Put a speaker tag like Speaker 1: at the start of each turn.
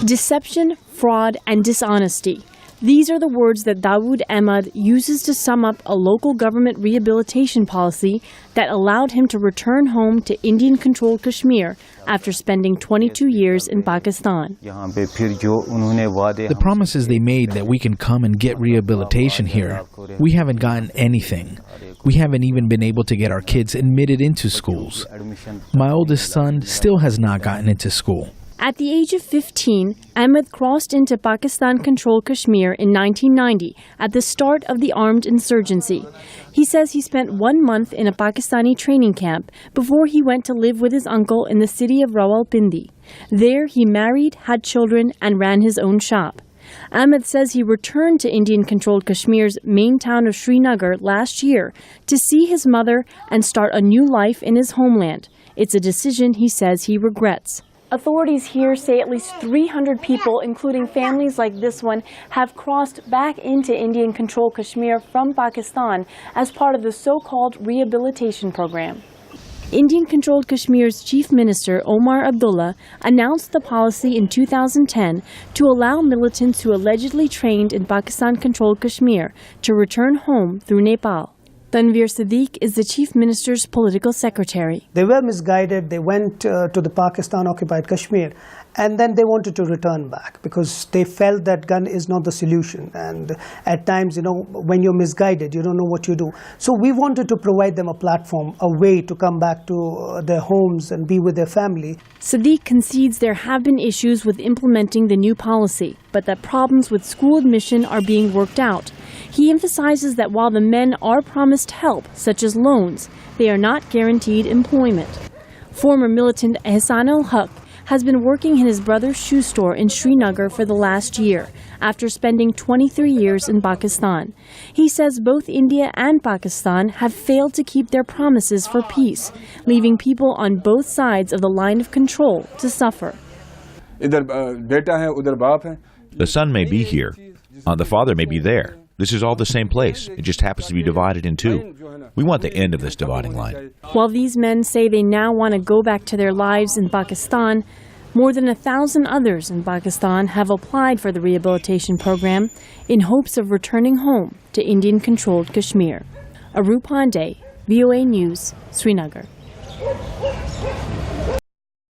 Speaker 1: Deception, fraud, and dishonesty. These are the words that Dawood Ahmad uses to sum up a local government rehabilitation policy that allowed him to return home to Indian-controlled Kashmir after spending 22 years in Pakistan.
Speaker 2: The promises they made that we can come and get rehabilitation here, we haven't gotten anything. We haven't even been able to get our kids admitted into schools. My oldest son still has not gotten into school.
Speaker 1: At the age of 15, Ahmad crossed into Pakistan-controlled Kashmir in 1990 at the start of the armed insurgency. He says he spent 1 month in a Pakistani training camp before he went to live with his uncle in the city of Aru Pande. There he married, had children, and ran his own shop. Ahmad says he returned to Indian-controlled Kashmir's main town of Srinagar last year to see his mother and start a new life in his homeland. It's a decision he says he regrets. Authorities here say at least 300 people, including families like this one, have crossed back into Indian-controlled Kashmir from Pakistan as part of the so-called rehabilitation program. Indian-controlled Kashmir's Chief Minister Omar Abdullah announced the policy in 2010 to allow militants who allegedly trained in Pakistan-controlled Kashmir to return home through Nepal. Tanvir Sadiq is the Chief Minister's political secretary.
Speaker 3: They were misguided. They went to the Pakistan-occupied Kashmir, and then they wanted to return back because they felt that gun is not the solution. And at times, when you're misguided, you don't know what you do. So we wanted to provide them a platform, a way to come back to their homes and be with their family.
Speaker 1: Sadiq concedes there have been issues with implementing the new policy, but that problems with school admission are being worked out. He emphasizes that while the men are promised help, such as loans, they are not guaranteed employment. Former militant Ahsanul has been working in his brother's shoe store in Srinagar for the last year, after spending 23 years in Pakistan. He says both India and Pakistan have failed to keep their promises for peace, leaving people on both sides of the line of control to suffer.
Speaker 4: The son may be here. The father may be there. This is all the same place. It just happens to be divided in two. We want the end of this dividing line.
Speaker 1: While these men say they now want to go back to their lives in Pakistan, more than 1,000 others in Pakistan have applied for the rehabilitation program in hopes of returning home to Indian-controlled Kashmir. Aru Pande, VOA News, Srinagar.